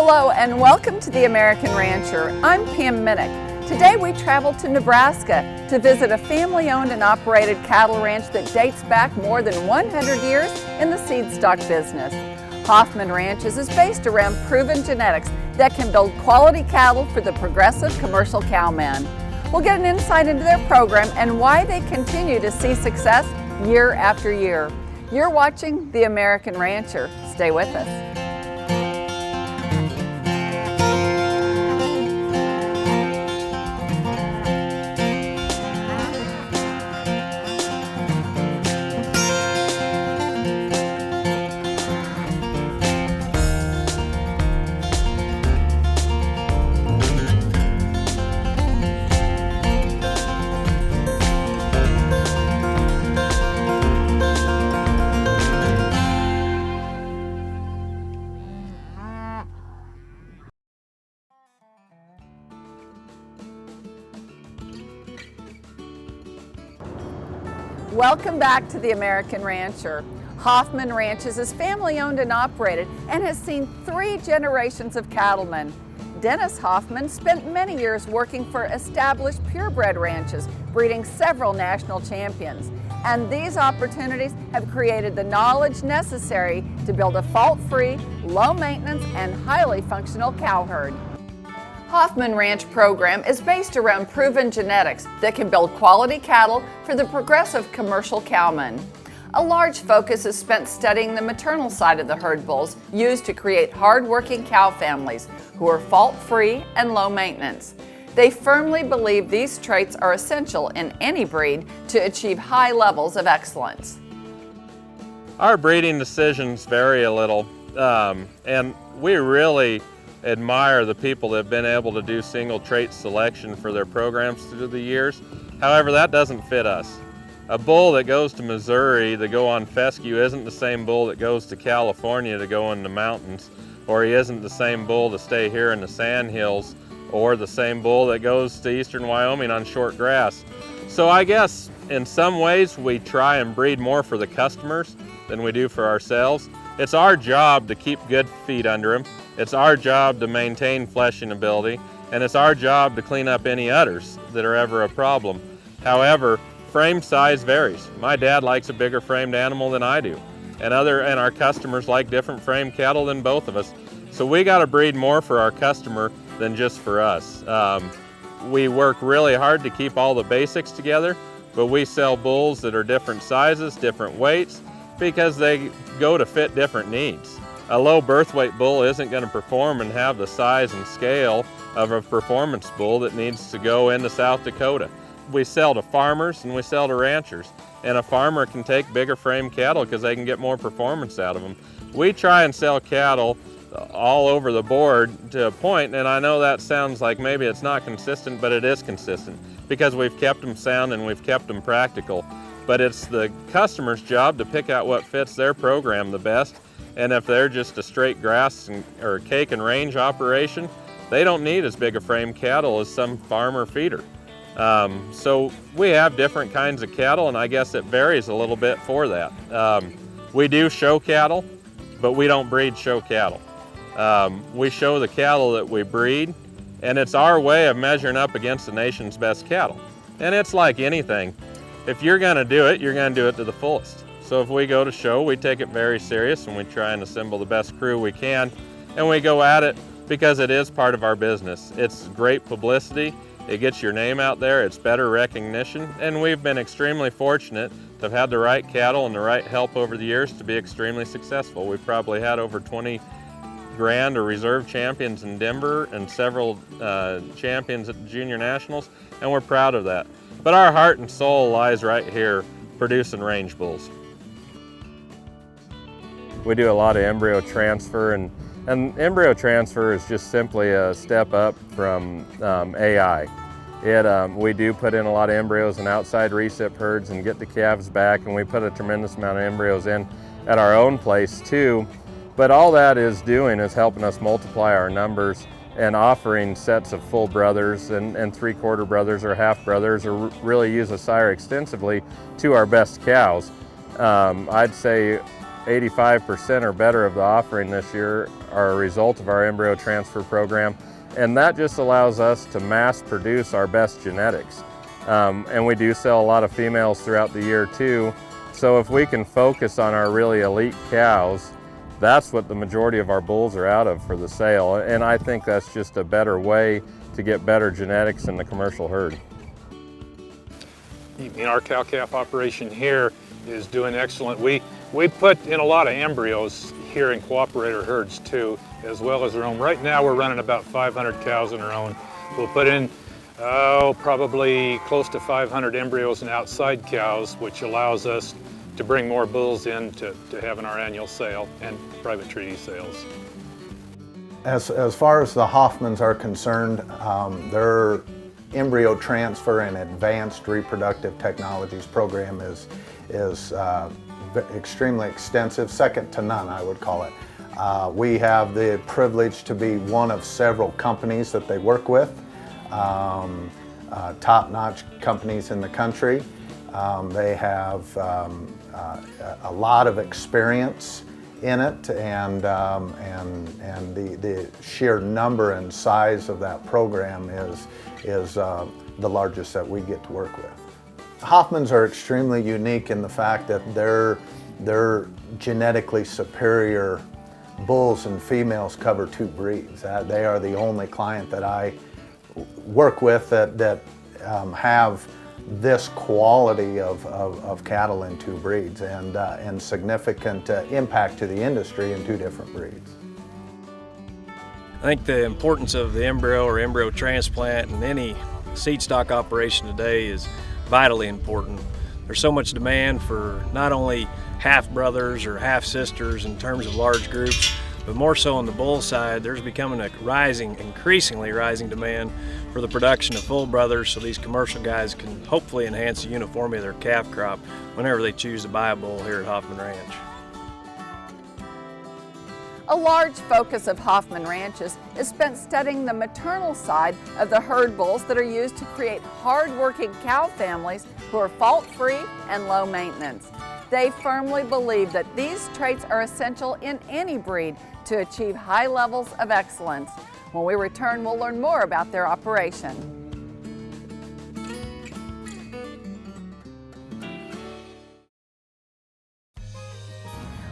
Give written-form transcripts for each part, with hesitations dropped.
Hello and welcome to The American Rancher. I'm Pam MINICK. Today we traveled to Nebraska to visit a family-owned and operated cattle ranch that dates back more than 100 years in the seed stock business. Hoffman Ranches is based around proven genetics that can build quality cattle for the progressive commercial cowman. We'll get an insight into their program and why they continue to see success year after year. You're watching The American Rancher. Stay with us. Welcome back to The American Rancher. Hoffman Ranches is family-owned and operated and has seen 3 generations of cattlemen. Dennis Hoffman spent many years working for established purebred ranches, breeding several national champions. And these opportunities have created the knowledge necessary to build a fault-free, low-maintenance, and highly functional cow herd. Hoffman Ranch program is based around proven genetics that can build quality cattle for the progressive commercial cowman. A large focus is spent studying the maternal side of the herd bulls used to create hard-working cow families who are fault-free and low maintenance. They firmly believe these traits are essential in any breed to achieve high levels of excellence. Our breeding decisions vary a little, and we really admire the people that have been able to do single trait selection for their programs through the years. However, that doesn't fit us. A bull that goes to Missouri to go on fescue isn't the same bull that goes to California to go in the mountains, or he isn't the same bull to stay here in the sand hills, or the same bull that goes to eastern Wyoming on short grass. So I guess in some ways we try and breed more for the customers than we do for ourselves. It's our job to keep good feed under them. It's our job to maintain fleshing ability, and it's our job to clean up any udders that are ever a problem. However, frame size varies. My dad likes a bigger framed animal than I do, and our customers like different frame cattle than both of us. So we got to breed more for our customer than just for us. We work really hard to keep all the basics together, but we sell bulls that are different sizes, different weights, because they go to fit different needs. A low birth weight bull isn't going to perform and have the size and scale of a performance bull that needs to go into South Dakota. We sell to farmers and we sell to ranchers, and a farmer can take bigger frame cattle because they can get more performance out of them. We try and sell cattle all over the board to a point, and I know that sounds like maybe it's not consistent, but it is consistent because we've kept them sound and we've kept them practical. But it's the customer's job to pick out what fits their program the best. And if they're just a straight grass or cake and range operation, they don't need as big a frame cattle as some farmer feeder. So we have different kinds of cattle, and I guess it varies a little bit for that. We do show cattle, but we don't breed show cattle. We show the cattle that we breed, and it's our way of measuring up against the nation's best cattle. And it's like anything. If you're going to do it, you're going to do it to the fullest. So if we go to show, we take it very serious and we try and assemble the best crew we can, and we go at it because it is part of our business. It's great publicity, it gets your name out there, it's better recognition, and we've been extremely fortunate to have had the right cattle and the right help over the years to be extremely successful. We've probably had over 20 grand or reserve champions in Denver and several champions at the Junior Nationals, and we're proud of that. But our heart and soul lies right here producing range bulls. We do a lot of embryo transfer, and embryo transfer is just simply a step up from AI. We do put in a lot of embryos in outside recip herds and get the calves back, and we put a tremendous amount of embryos in at our own place too. But all that is doing is helping us multiply our numbers and offering sets of full brothers and three-quarter brothers or half brothers, or really use a sire extensively to our best cows. I'd say 85% or better of the offering this year are a result of our embryo transfer program, and that just allows us to mass produce our best genetics. And we do sell a lot of females throughout the year too, so if we can focus on our really elite cows, that's what the majority of our bulls are out of for the sale, and I think that's just a better way to get better genetics in the commercial herd. Our cow-calf operation here is doing excellent. We put in a lot of embryos here in cooperator herds too, as well as our own. Right now we're running about 500 cows in our own. We'll put in probably close to 500 embryos and outside cows, which allows us to bring more bulls in to have in our annual sale and private treaty sales. As far as the Hoffmans are concerned, their embryo transfer and advanced reproductive technologies program is extremely extensive, second to none, I would call it. We have the privilege to be one of several companies that they work with, top-notch companies in the country. They have a lot of experience in it, and the sheer number and size of that program is the largest that we get to work with. Hoffmans are extremely unique in the fact that they're genetically superior bulls and females cover two breeds. They are the only client that I work with that have this quality of cattle in two breeds and significant impact to the industry in two different breeds. I think the importance of the embryo or embryo transplant in any seed stock operation today is vitally important. There's so much demand for not only half brothers or half sisters in terms of large groups, but more so on the bull side. There's becoming a increasingly rising demand for the production of full brothers, so these commercial guys can hopefully enhance the uniformity of their calf crop whenever they choose to buy a bull here at Hoffman Ranch. A large focus of Hoffman ranches is spent studying the maternal side of the herd bulls that are used to create hard-working cow families who are fault-free and low maintenance. They firmly believe that these traits are essential in any breed to achieve high levels of excellence. When we return, we'll learn more about their operation.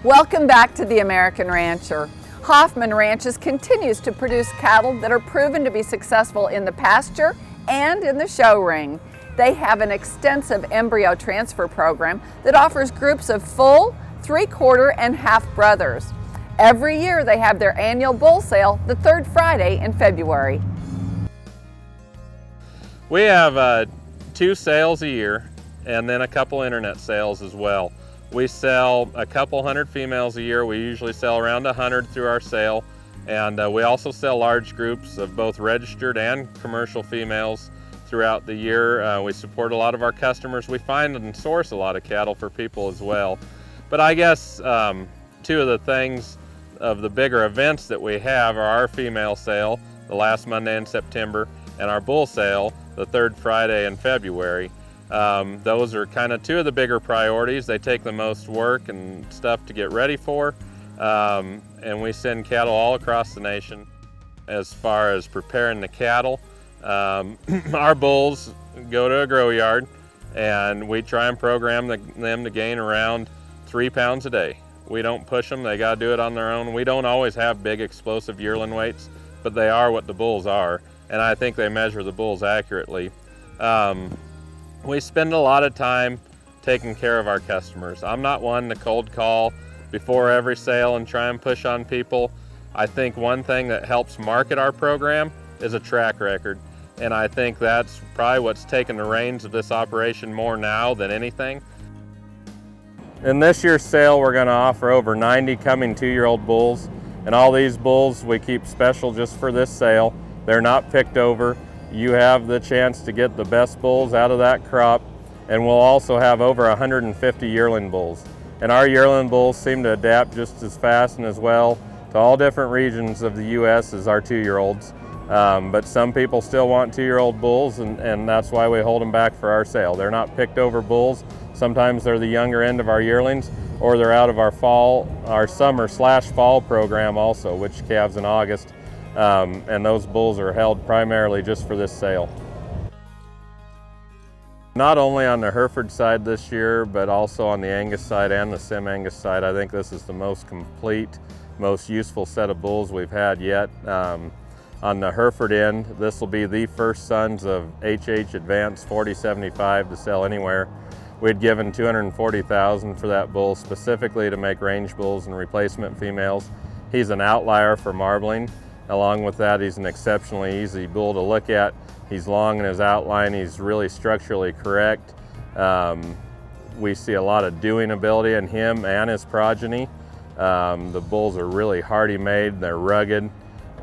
Welcome back to The American Rancher. Hoffman Ranches continues to produce cattle that are proven to be successful in the pasture and in the show ring. They have an extensive embryo transfer program that offers groups of full, three-quarter, and half brothers. Every year they have their annual bull sale the third Friday in February. We have 2 sales a year and then a couple internet sales as well. We sell a couple hundred females a year. We usually sell around 100 through our sale, and we also sell large groups of both registered and commercial females throughout the year. We support a lot of our customers. We find and source a lot of cattle for people as well. But I guess 2 of the things of the bigger events that we have are our female sale the last Monday in September and our bull sale the third Friday in February. Those are kind of 2 of the bigger priorities. They take the most work and stuff to get ready for, and we send cattle all across the nation. As far as preparing the cattle, our bulls go to a grow yard and we try and program them to gain around 3 pounds a day. We don't push them, they got to do it on their own. We don't always have big explosive yearling weights, but they are what the bulls are, and I think they measure the bulls accurately. We spend a lot of time taking care of our customers. I'm not one to cold call before every sale and try and push on people. I think one thing that helps market our program is a track record, and I think that's probably what's taken the reins of this operation more now than anything. In this year's sale, we're going to offer over 90 coming 2-year-old bulls, and all these bulls we keep special just for this sale. They're not picked over. You have the chance to get the best bulls out of that crop, and we'll also have over 150 yearling bulls. And our yearling bulls seem to adapt just as fast and as well to all different regions of the U.S. as our 2-year-olds. But some people still want 2-year-old bulls, and that's why we hold them back for our sale. They're not picked over bulls. Sometimes they're the younger end of our yearlings, or they're out of our summer/fall program also, which calves in August, and those bulls are held primarily just for this sale. Not only on the Hereford side this year, but also on the Angus side and the Sim Angus side. I think this is the most complete, most useful set of bulls we've had yet. On the Hereford end, this will be the first sons of HH Advanced 4075 to sell anywhere. We'd given $240,000 for that bull specifically to make range bulls and replacement females. He's an outlier for marbling. Along with that, he's an exceptionally easy bull to look at. He's long in his outline, he's really structurally correct. We see a lot of doing ability in him and his progeny. The bulls are really hardy made, they're rugged,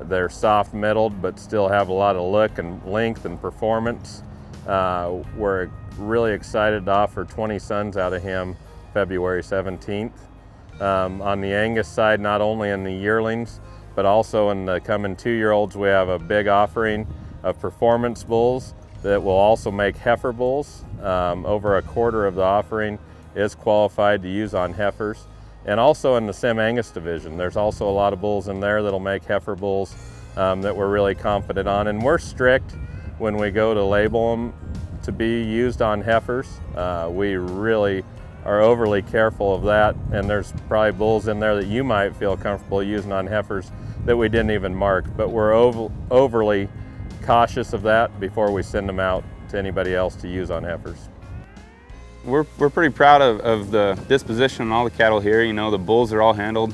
they're soft metalled, but still have a lot of look and length and performance. We're really excited to offer 20 sons out of him February 17th. On the Angus side, not only in the yearlings, but also in the coming 2-year-olds, we have a big offering of performance bulls that will also make heifer bulls. Over a quarter of the offering is qualified to use on heifers. And also in the Sim Angus division, there's also a lot of bulls in there that'll make heifer bulls that we're really confident on. And we're strict when we go to label them to be used on heifers. We really are overly careful of that, and there's probably bulls in there that you might feel comfortable using on heifers that we didn't even mark, but we're overly cautious of that before we send them out to anybody else to use on heifers. We're pretty proud of the disposition of all the cattle here. You know, the bulls are all handled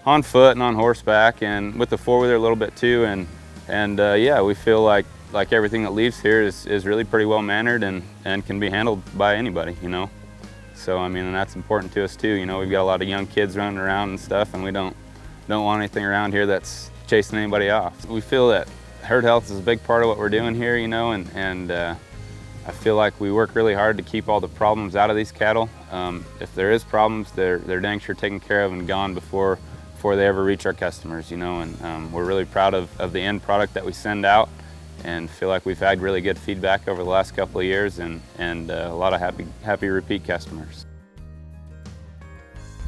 on foot and on horseback, and with the four-wheeler a little bit too. And yeah, we feel like everything that leaves here is really pretty well mannered and can be handled by anybody. You know, so I mean, and that's important to us too. You know, we've got a lot of young kids running around and stuff, and we don't want anything around here that's chasing anybody off. We feel that herd health is a big part of what we're doing here, you know, and I feel like we work really hard to keep all the problems out of these cattle. If there is problems, they're dang sure taken care of and gone before they ever reach our customers, you know, and we're really proud of the end product that we send out, and feel like we've had really good feedback over the last couple of years, and a lot of happy repeat customers.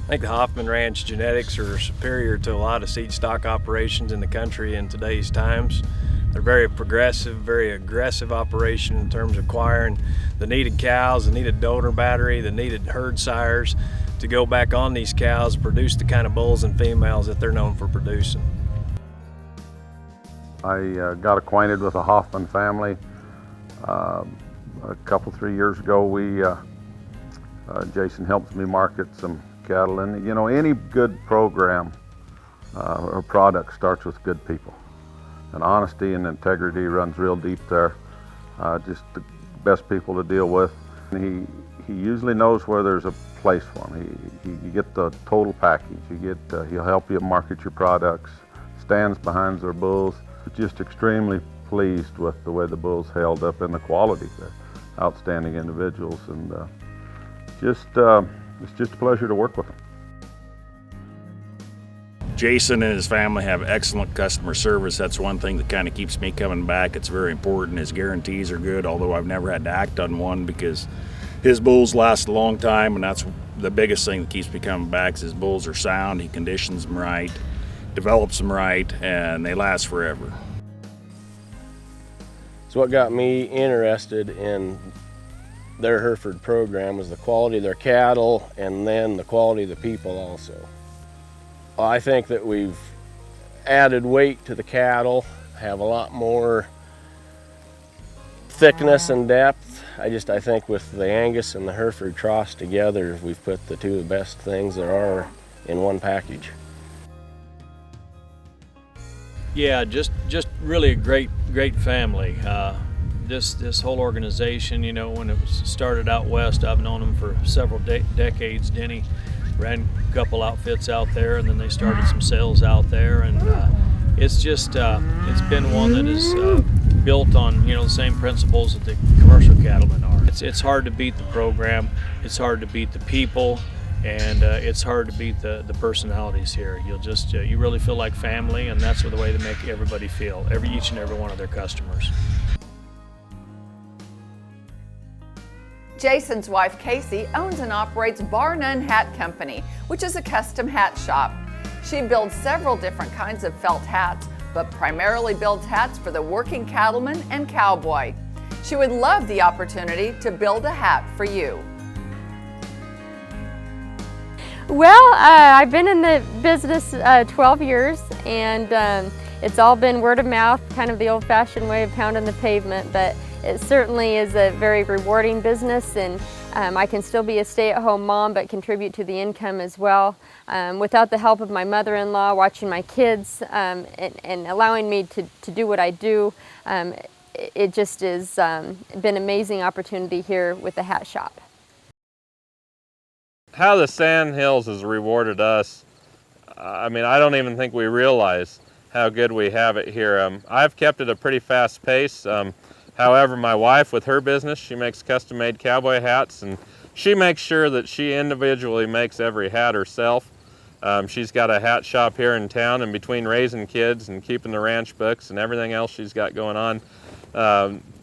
I think the Hoffman Ranch genetics are superior to a lot of seed stock operations in the country in today's times. They're very progressive, very aggressive operation in terms of acquiring the needed cows, the needed donor battery, the needed herd sires to go back on these cows, produce the kind of bulls and females that they're known for producing. I got acquainted with the Hoffman family a couple, 3 years ago. Jason helped me market some cattle, and you know, any good program or product starts with good people, and honesty and integrity runs real deep there. Just the best people to deal with. And he usually knows where there's a place for him. You get the total package. He'll help you market your products, stands behind their bulls. Just extremely pleased with the way the bulls held up and the quality. They're outstanding individuals, and it's just a pleasure to work with them. Jason and his family have excellent customer service. That's one thing that kind of keeps me coming back. It's very important. His guarantees are good, although I've never had to act on one because his bulls last a long time, and that's the biggest thing that keeps me coming back is his bulls are sound, he conditions them right, develops them right, and they last forever. So what got me interested in their Hereford program was the quality of their cattle, and then the quality of the people also. I think that we've added weight to the cattle, have a lot more thickness and depth. I think with the Angus and the Hereford crossed together, we've put the two of the best things there are in one package. Yeah, just really a great family. This whole organization, you know, when it was started out west, I've known them for several decades. Denny ran a couple outfits out there, and then they started some sales out there, and it's been one that is built on, you know, the same principles that the commercial cattlemen are. It's hard to beat the program, it's hard to beat the people, and it's hard to beat the personalities here. You really feel like family, and that's the way they make everybody feel, each and every one of their customers. Jason's wife, KAYCEE, owns and operates Bar None Hat Company, which is a custom hat shop. She builds several different kinds of felt hats, but primarily builds hats for the working cattleman and cowboy. She would love the opportunity to build a hat for you. Well, I've been in the business 12 years, and it's all been word of mouth, kind of the old-fashioned way of pounding the pavement, but it certainly is a very rewarding business, and I can still be a stay-at-home mom but contribute to the income as well. Without the help of my mother-in-law, watching my kids, and allowing me to do what I do, it just has been an amazing opportunity here with the hat shop. How the Sand Hills has rewarded us, I mean, I don't even think we realize how good we have it here. I've kept it a pretty fast pace. However, my wife, with her business, she makes custom-made cowboy hats, and she makes sure that she individually makes every hat herself. She's got a hat shop here in town, and between raising kids and keeping the ranch books and everything else she's got going on,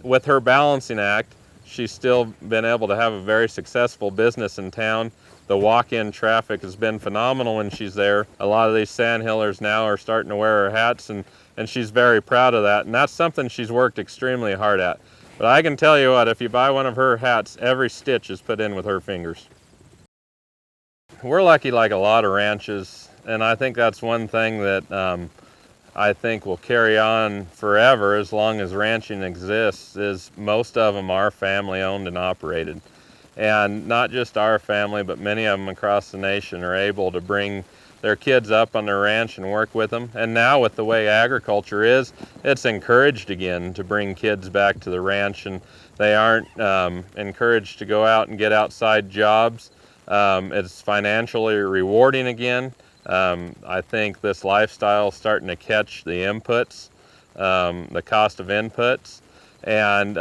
with her balancing act, she's still been able to have a very successful business in town. The walk-in traffic has been phenomenal when she's there. A lot of these sandhillers now are starting to wear her hats, and she's very proud of that. And that's something she's worked extremely hard at. But I can tell you what, if you buy one of her hats, every stitch is put in with her fingers. We're lucky like a lot of ranches, and I think that's one thing that I think will carry on forever as long as ranching exists, is most of them are family owned and operated. And not just our family, but many of them across the nation are able to bring their kids up on their ranch and work with them. And now with the way agriculture is, it's encouraged again to bring kids back to the ranch, and they aren't encouraged to go out and get outside jobs. It's financially rewarding again. I think this lifestyle is starting to catch the inputs, the cost of inputs. And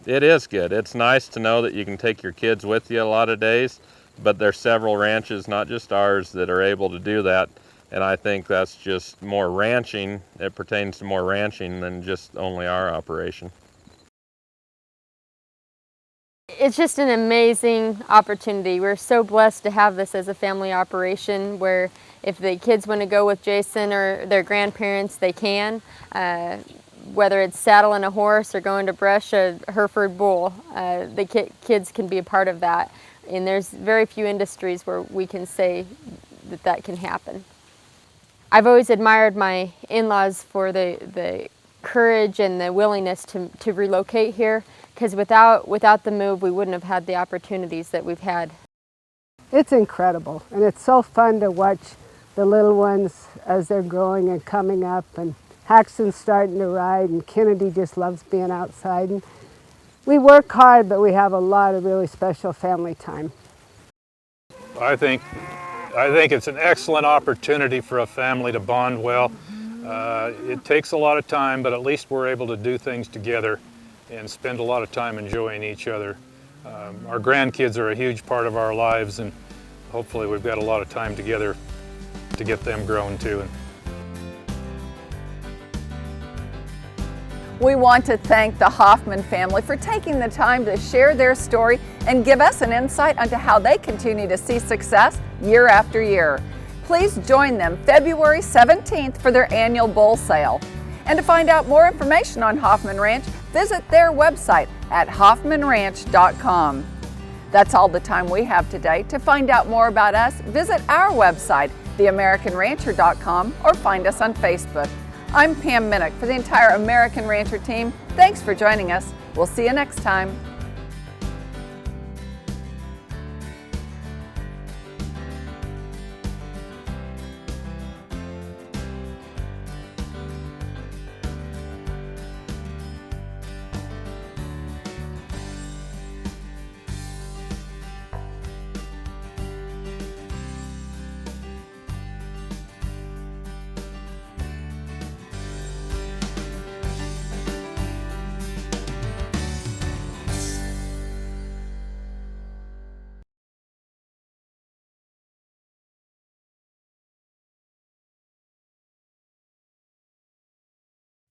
it is good. It's nice to know that you can take your kids with you a lot of days, but there's several ranches, not just ours, that are able to do that. And I think that's just more ranching. It pertains to more ranching than just only our operation. It's just an amazing opportunity. We're so blessed to have this as a family operation where if the kids want to go with Jason or their grandparents, they can. Whether it's saddling a horse or going to brush a Hereford bull, the kids can be a part of that. And there's very few industries where we can say that that can happen. I've always admired my in-laws for the courage and the willingness to relocate here, because without the move, we wouldn't have had the opportunities that we've had. It's incredible, and it's so fun to watch the little ones as they're growing and coming up, and Haxton's starting to ride, and Kennedy just loves being outside. And we work hard, but we have a lot of really special family time. I think it's an excellent opportunity for a family to bond well. It takes a lot of time, but at least we're able to do things together and spend a lot of time enjoying each other. Our grandkids are a huge part of our lives, and hopefully we've got a lot of time together to get them grown too. We want to thank the Hoffman family for taking the time to share their story and give us an insight onto how they continue to see success year after year. Please join them February 17th for their annual bull sale. And to find out more information on Hoffman Ranch, visit their website at hoffmanranch.com. That's all the time we have today. To find out more about us, visit our website, theamericanrancher.com, or find us on Facebook. I'm Pam MINICK for the entire American Rancher team. Thanks for joining us. We'll see you next time.